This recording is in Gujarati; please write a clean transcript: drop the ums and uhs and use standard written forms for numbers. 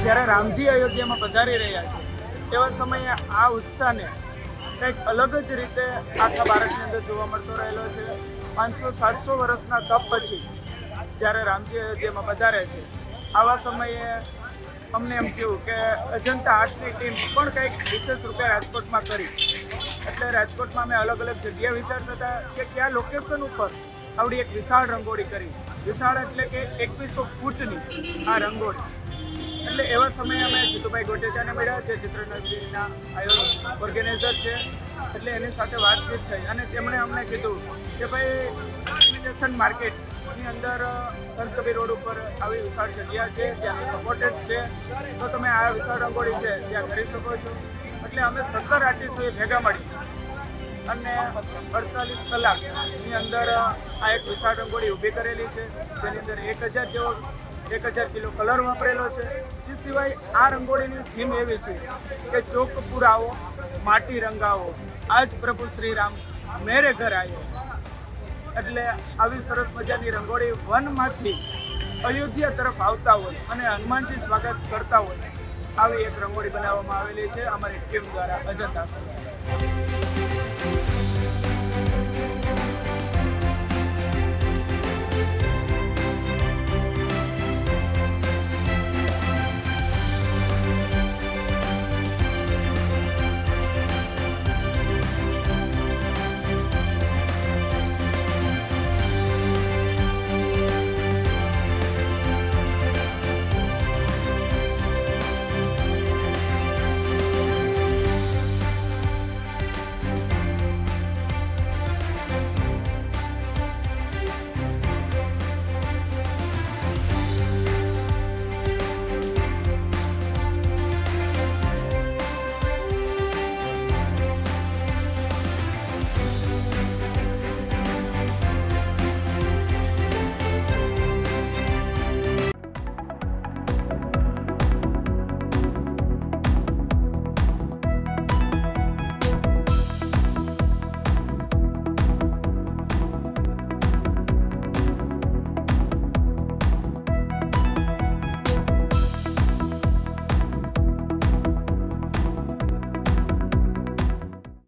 જ્યારે રામજી અયોધ્યામાં પધારી રહ્યા છે તેવા સમયે આ ઉત્સાહને કંઈક અલગ જ રીતે આખા ભારતની અંદર જોવા મળતો રહેલો છે. 500-700 વર્ષના તપ પછી જ્યારે રામજી અયોધ્યામાં પધારે છે આવા સમયે અમને એમ થયું કે અજંતા આર્ટ્સની ટીમ પણ કંઈક વિશેષ રૂપે રાજકોટમાં કરી. એટલે રાજકોટમાં અમે અલગ અલગ જગ્યાએ વિચારતા હતા કે કયા લોકેશન ઉપર આવડી એક વિશાળ રંગોળી કરી. વિશાળ એટલે કે 2100 ફૂટની આ રંગોળી. એટલે એવા સમયે અમે જીતુભાઈ ગોટેચાને મળ્યા, જે ચિત્રનગરીના ઓર્ગેનાઇઝર છે. એટલે એની સાથે વાતચીત થઈ અને તેમણે અમને કીધું કે ભાઈ ઇમિટેશન માર્કેટની અંદર સંત કબીર રોડ ઉપર આવી વિશાળ જગ્યા છે, ત્યાં સપોર્ટેડ છે, તો તમે આ વિશાળ રંગોળી છે ત્યાં કરી શકો છો. એટલે અમે 17 આર્ટિસ્ટોએ ભેગા મળી અને 48 કલાકની અંદર આ એક વિશાળ રંગોળી ઊભી કરેલી છે, જેની અંદર 1000 કિલો કલર વાપરેલો છે. એ સિવાય આ રંગોળીની થીમ એવી છે કે ચોક પુરાવો, માટી રંગાવો, આજ પ્રભુ શ્રી રામ મેરે ઘર આવ્યો. એટલે આવી સરસ મજાની રંગોળી વનમાંથી અયોધ્યા તરફ આવતા હોય અને હનુમાનજી સ્વાગત કરતા હોય આવી એક રંગોળી બનાવવામાં આવેલી છે અમારી ટીમ દ્વારા, અજંતા.